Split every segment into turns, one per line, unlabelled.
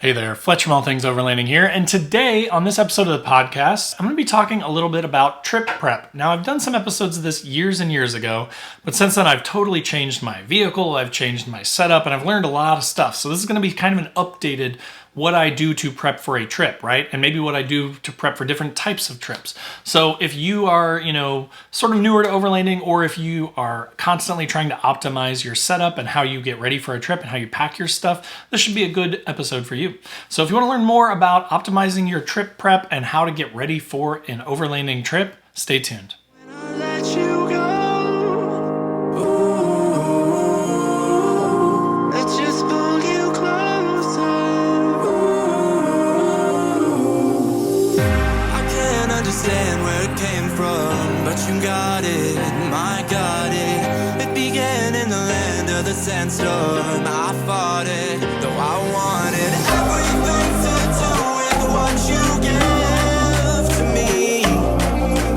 Hey there, Fletcher from All Things Overlanding here, and today on this episode of the podcast, I'm going to be talking a little bit about trip prep. Now, I've done some episodes of this years and years ago, but since then I've totally changed my vehicle, I've changed my setup, and I've learned a lot of stuff. So this is going to be kind of an updated what I do to prep for a trip, right? And maybe what I do to prep for different types of trips. So if you are, sort of newer to overlanding, or if you are constantly trying to optimize your setup and how you get ready for a trip and how you pack your stuff, this should be a good episode for you. So if you want to learn more about optimizing your trip prep and how to get ready for an overlanding trip, stay tuned.
You got it, I got it. It began in the land of the sandstorm. I fought it, though I wanted everything to do with what you give to me.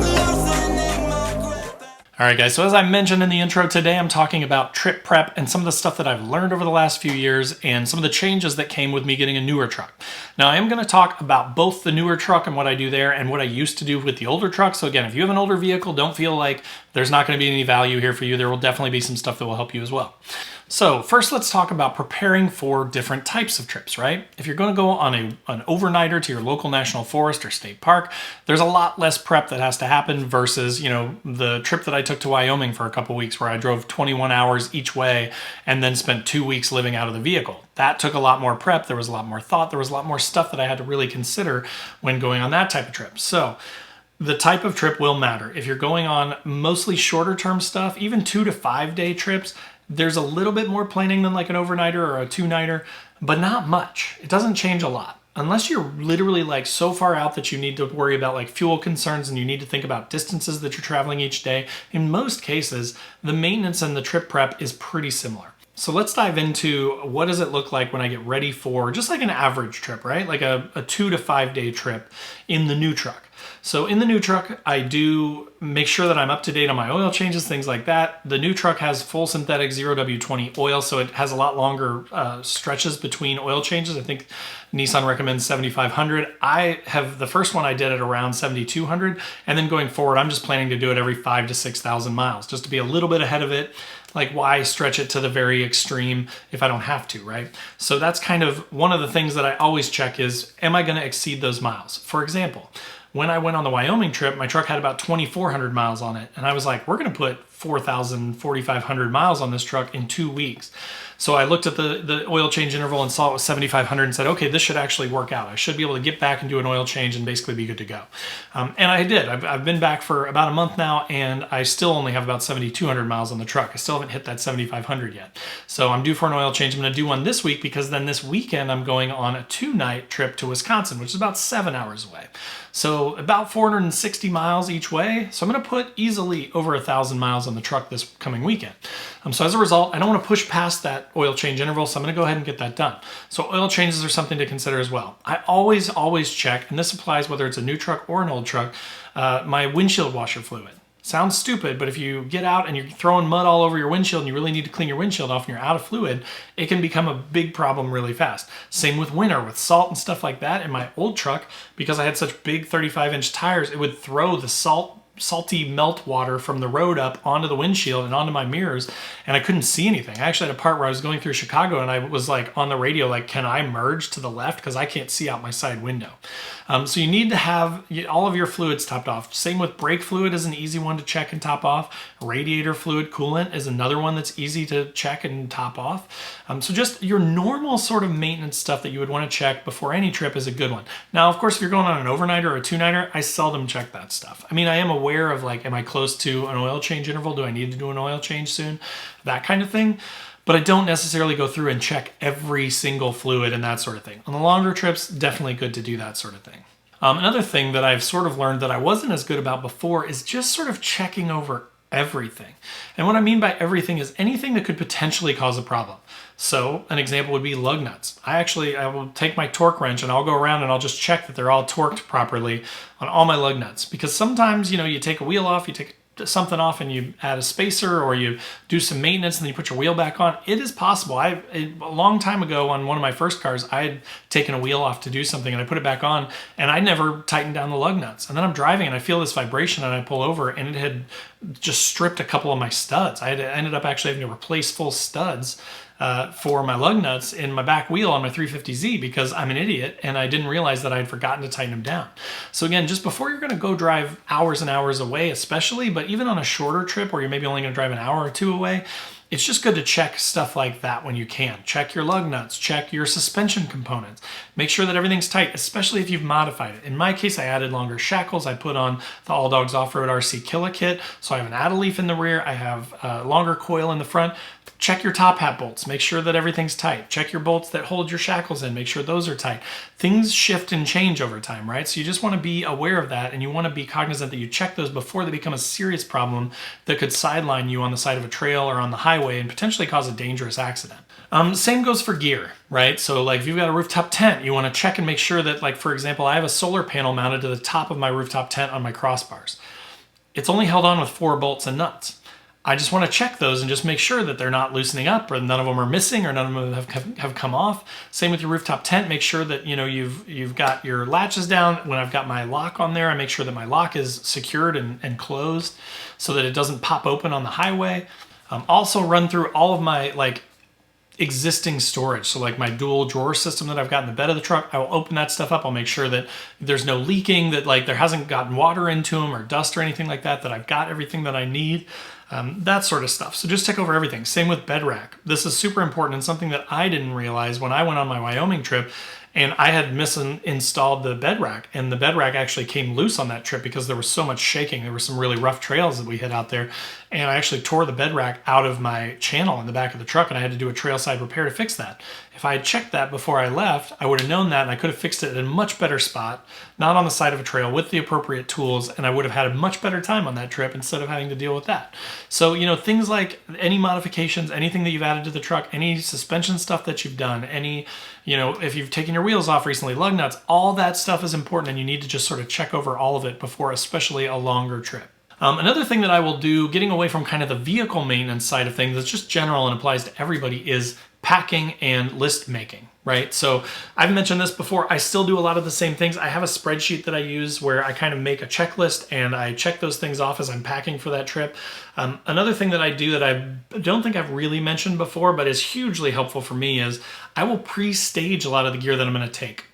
Loosening my grip.
All right, guys, so as I mentioned in the intro today, I'm talking about trip prep and some of the stuff that I've learned over the last few years and some of the changes that came with me getting a newer truck. Now, I am going to talk about both the newer truck and what I do there and what I used to do with the older truck. So again, if you have an older vehicle, don't feel like there's not going to be any value here for you. There will definitely be some stuff that will help you as well. So first, let's talk about preparing for different types of trips, right? If you're going to go on an overnighter to your local national forest or state park, there's a lot less prep that has to happen versus, the trip that I took to Wyoming for a couple weeks where I drove 21 hours each way and then spent 2 weeks living out of the vehicle. That took a lot more prep. There was a lot more thought. There was a lot more stuff that I had to really consider when going on that type of trip. So the type of trip will matter. If you're going on mostly shorter term stuff, even 2 to 5 day trips, there's a little bit more planning than like an overnighter or a two-nighter, but not much. It doesn't change a lot. Unless you're literally like so far out that you need to worry about like fuel concerns and you need to think about distances that you're traveling each day, in most cases, the maintenance and the trip prep is pretty similar. So let's dive into what does it look like when I get ready for just like an average trip, right? Like a 2 to 5 day trip in the new truck. So in the new truck, I do make sure that I'm up to date on my oil changes, things like that. The new truck has full synthetic 0W20 oil, so it has a lot longer stretches between oil changes. I think Nissan recommends 7,500. The first one I did at around 7,200, and then going forward, I'm just planning to do it every 5,000 to 6,000 miles, just to be a little bit ahead of it. Like, why stretch it to the very extreme if I don't have to, right? So that's kind of one of the things that I always check is, am I going to exceed those miles? For example, when I went on the Wyoming trip, my truck had about 2,400 miles on it. And I was like, we're going to put 4,000, 4,500 miles on this truck in 2 weeks. So I looked at the oil change interval and saw it was 7,500 and said, okay, this should actually work out. I should be able to get back and do an oil change and basically be good to go. And I did. I've been back for about a month now, and I still only have about 7,200 miles on the truck. I still haven't hit that 7,500 yet. So I'm due for an oil change. I'm going to do one this week because then this weekend I'm going on a 2-night trip to Wisconsin, which is about 7 hours away. So about 460 miles each way. So I'm going to put easily over 1,000 miles on the truck this coming weekend. So as a result, I don't want to push past that oil change interval, so I'm going to go ahead and get that done. So oil changes are something to consider as well. I always check, and this applies whether it's a new truck or an old truck, my windshield washer fluid. Sounds stupid, but if you get out and you're throwing mud all over your windshield and you really need to clean your windshield off and you're out of fluid, it can become a big problem really fast. Same with winter, with salt and stuff like that. In my old truck, because I had such big 35-inch tires, it would throw the salty melt water from the road up onto the windshield and onto my mirrors, and I couldn't see anything. I actually had a part where I was going through Chicago and I was like on the radio, like, can I merge to the left? Because I can't see out my side window. So you need to have all of your fluids topped off. Same with brake fluid is an easy one to check and top off. Radiator fluid coolant is another one that's easy to check and top off. So just your normal sort of maintenance stuff that you would want to check before any trip is a good one. Now, of course, if you're going on an overnighter or a two-nighter, I seldom check that stuff. I mean, I am aware of like, am I close to an oil change interval? Do I need to do an oil change soon? That kind of thing. But I don't necessarily go through and check every single fluid and that sort of thing. On the longer trips, definitely good to do that sort of thing. Another thing that I've sort of learned that I wasn't as good about before is just sort of checking over everything. And what I mean by everything is anything that could potentially cause a problem. So an example would be lug nuts. I will take my torque wrench and I'll go around and I'll just check that they're all torqued properly on all my lug nuts. Because sometimes, you take a wheel off, you take something off and you add a spacer or you do some maintenance and then you put your wheel back on, it is possible. A long time ago on one of my first cars, I had taken a wheel off to do something and I put it back on and I never tightened down the lug nuts. And then I'm driving and I feel this vibration and I pull over and it had just stripped a couple of my studs. I ended up actually having to replace full studs for my lug nuts in my back wheel on my 350Z because I'm an idiot and I didn't realize that I had forgotten to tighten them down. So again, just before you're going to go drive hours and hours away, especially, but even on a shorter trip where you're maybe only going to drive an hour or two away, it's just good to check stuff like that when you can. Check your lug nuts, check your suspension components. Make sure that everything's tight, especially if you've modified it. In my case, I added longer shackles. I put on the All Dogs Off-Road RC Killa kit. So I have an add leaf in the rear. I have a longer coil in the front. Check your top hat bolts. Make sure that everything's tight. Check your bolts that hold your shackles in. Make sure those are tight. Things shift and change over time, right? So you just want to be aware of that and you want to be cognizant that you check those before they become a serious problem that could sideline you on the side of a trail or on the highway and potentially cause a dangerous accident. Same goes for gear, right? So like if you've got a rooftop tent, you want to check and make sure that, like for example, I have a solar panel mounted to the top of my rooftop tent on my crossbars. It's only held on with 4 bolts and nuts. I just want to check those and just make sure that they're not loosening up or none of them are missing or none of them have come off. Same with your rooftop tent. Make sure that you've got your latches down. When I've got my lock on there, I make sure that my lock is secured and closed so that it doesn't pop open on the highway. Also run through all of my existing storage. So like my dual drawer system that I've got in the bed of the truck, I will open that stuff up. I'll make sure that there's no leaking, that there hasn't gotten water into them or dust or anything like that, that I've got everything that I need. That sort of stuff. So just check over everything. Same with bed rack. This is super important and something that I didn't realize when I went on my Wyoming trip and I had misinstalled the bed rack, and the bed rack actually came loose on that trip because there was so much shaking. There were some really rough trails that we hit out there, and I actually tore the bed rack out of my channel in the back of the truck, and I had to do a trailside repair to fix that. If I had checked that before I left, I would have known that, and I could have fixed it in a much better spot, not on the side of a trail, with the appropriate tools, and I would have had a much better time on that trip instead of having to deal with that. So, things like any modifications, anything that you've added to the truck, any suspension stuff that you've done, any, if you've taken your wheels off recently, lug nuts, all that stuff is important, and you need to just sort of check over all of it before especially a longer trip. Another thing that I will do, getting away from kind of the vehicle maintenance side of things, that's just general and applies to everybody, is packing and list making, right? So I've mentioned this before. I still do a lot of the same things. I have a spreadsheet that I use where I kind of make a checklist and I check those things off as I'm packing for that trip. Another thing that I do that I don't think I've really mentioned before, but is hugely helpful for me, is I will pre-stage a lot of the gear that I'm going to take.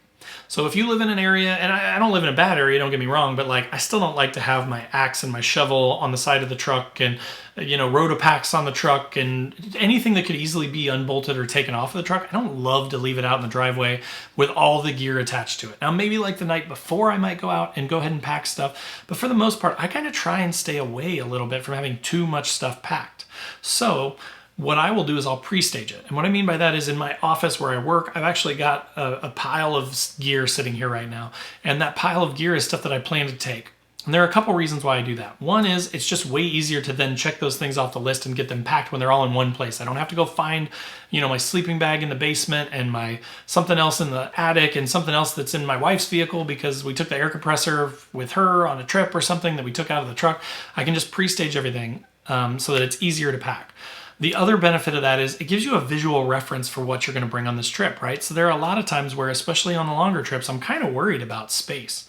So if you live in an area, and I don't live in a bad area, don't get me wrong, but I still don't like to have my axe and my shovel on the side of the truck and, Rotopacks on the truck and anything that could easily be unbolted or taken off of the truck. I don't love to leave it out in the driveway with all the gear attached to it. Now, maybe the night before I might go out and go ahead and pack stuff, but for the most part, I kind of try and stay away a little bit from having too much stuff packed. So what I will do is I'll pre-stage it. And what I mean by that is in my office where I work, I've actually got a pile of gear sitting here right now. And that pile of gear is stuff that I plan to take. And there are a couple reasons why I do that. One is it's just way easier to then check those things off the list and get them packed when they're all in one place. I don't have to go find, my sleeping bag in the basement and my something else in the attic and something else that's in my wife's vehicle because we took the air compressor with her on a trip or something that we took out of the truck. I can just pre-stage everything so that it's easier to pack. The other benefit of that is it gives you a visual reference for what you're going to bring on this trip, right? So there are a lot of times where, especially on the longer trips, I'm kind of worried about space,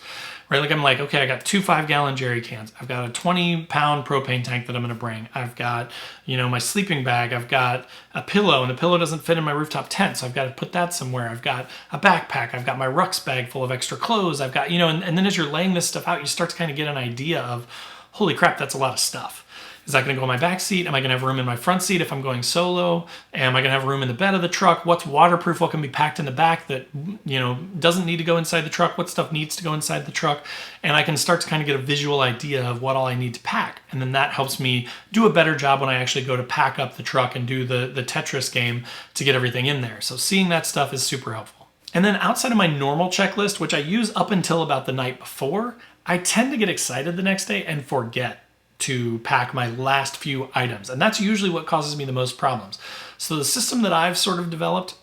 right? I'm like, okay, I got 2 5-gallon jerry cans. I've got a 20-pound propane tank that I'm going to bring. I've got, my sleeping bag. I've got a pillow, and the pillow doesn't fit in my rooftop tent, so I've got to put that somewhere. I've got a backpack. I've got my Rux bag full of extra clothes. I've got, and then as you're laying this stuff out, you start to kind of get an idea of, holy crap, that's a lot of stuff. Is that going to go in my back seat? Am I going to have room in my front seat if I'm going solo? Am I going to have room in the bed of the truck? What's waterproof? What can be packed in the back that, doesn't need to go inside the truck? What stuff needs to go inside the truck? And I can start to kind of get a visual idea of what all I need to pack. And then that helps me do a better job when I actually go to pack up the truck and do the Tetris game to get everything in there. So seeing that stuff is super helpful. And then outside of my normal checklist, which I use up until about the night before, I tend to get excited the next day and forget to pack my last few items. And that's usually what causes me the most problems. So the system that I've sort of developed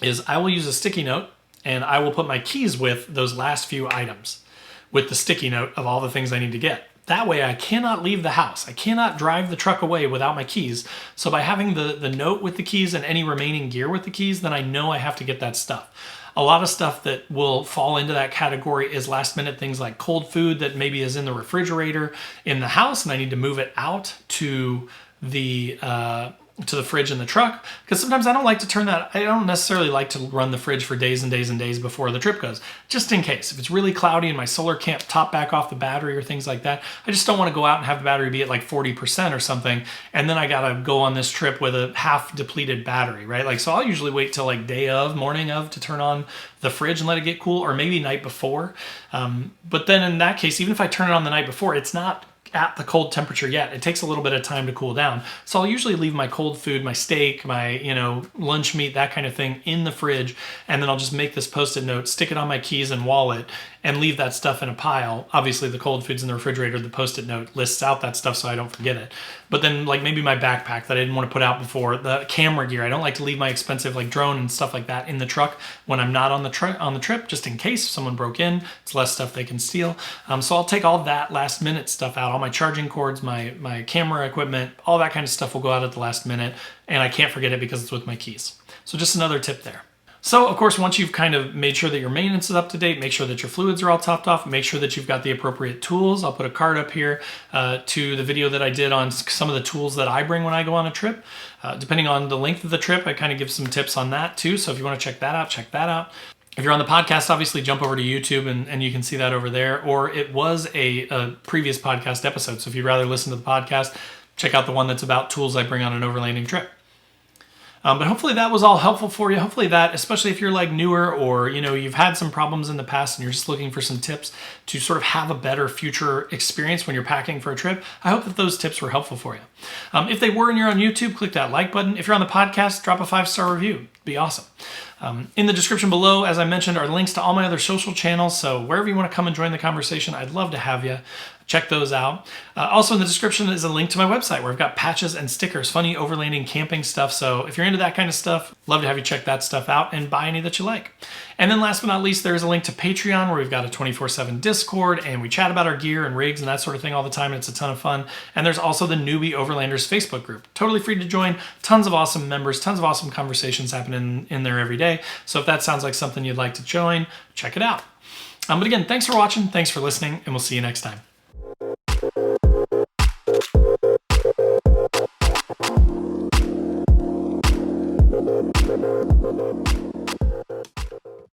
is I will use a sticky note and I will put my keys with those last few items with the sticky note of all the things I need to get. That way I cannot leave the house. I cannot drive the truck away without my keys. So by having the note with the keys and any remaining gear with the keys, then I know I have to get that stuff. A lot of stuff that will fall into that category is last minute things like cold food that maybe is in the refrigerator in the house and I need to move it out to the fridge in the truck, because sometimes I don't like to turn that. I don't necessarily like to run the fridge for days and days and days before the trip goes, just in case. If it's really cloudy and my solar can't top back off the battery or things like that, I just don't want to go out and have the battery be at like 40% or something, and then I gotta go on this trip with a half depleted battery, right? Like, so I'll usually wait till like morning of to turn on the fridge and let it get cool, or maybe night before. But then in that case, even if I turn it on the night before, it's not at the cold temperature yet. It takes a little bit of time to cool down. So I'll usually leave my cold food, my steak, my, lunch meat, that kind of thing in the fridge. And then I'll just make this Post-it note, stick it on my keys and wallet, and leave that stuff in a pile. Obviously the cold food's in the refrigerator. The Post-it note lists out that stuff so I don't forget it. But then like maybe my backpack that I didn't want to put out before, the camera gear. I don't like to leave my expensive like drone and stuff like that in the truck when I'm not on the trip, just in case someone broke in. It's less stuff they can steal. So I'll take all that last minute stuff out. All my charging cords, my camera equipment, all that kind of stuff will go out at the last minute, and I can't forget it because it's with my keys. So just another tip there. So, of course, once you've kind of made sure that your maintenance is up to date, make sure that your fluids are all topped off, make sure that you've got the appropriate tools. I'll put a card up here to the video that I did on some of the tools that I bring when I go on a trip. Depending on the length of the trip, I kind of give some tips on that too. So if you want to check that out, check that out. If you're on the podcast, obviously jump over to YouTube and you can see that over there. Or it was a previous podcast episode. So if you'd rather listen to the podcast, check out the one that's about tools I bring on an overlanding trip. But hopefully that was all helpful for you. Hopefully that, especially if you're like newer or, you've had some problems in the past and you're just looking for some tips to sort of have a better future experience when you're packing for a trip, I hope that those tips were helpful for you. If they were and you're on YouTube, click that like button. If you're on the podcast, drop a 5-star review. It'd be awesome. In the description below, as I mentioned, are links to all my other social channels. So wherever you want to come and join the conversation, I'd love to have you. Check those out. Also in the description is a link to my website where I've got patches and stickers, funny overlanding camping stuff. So if you're into that kind of stuff, love to have you check that stuff out and buy any that you like. And then last but not least, there's a link to Patreon where we've got a 24/7 Discord and we chat about our gear and rigs and that sort of thing all the time. And it's a ton of fun. And there's also the Newbie Overlanders Facebook group. Totally free to join. Tons of awesome members, tons of awesome conversations happening in there every day. So if that sounds like something you'd like to join, check it out. But again, thanks for watching. Thanks for listening, and we'll see you next time.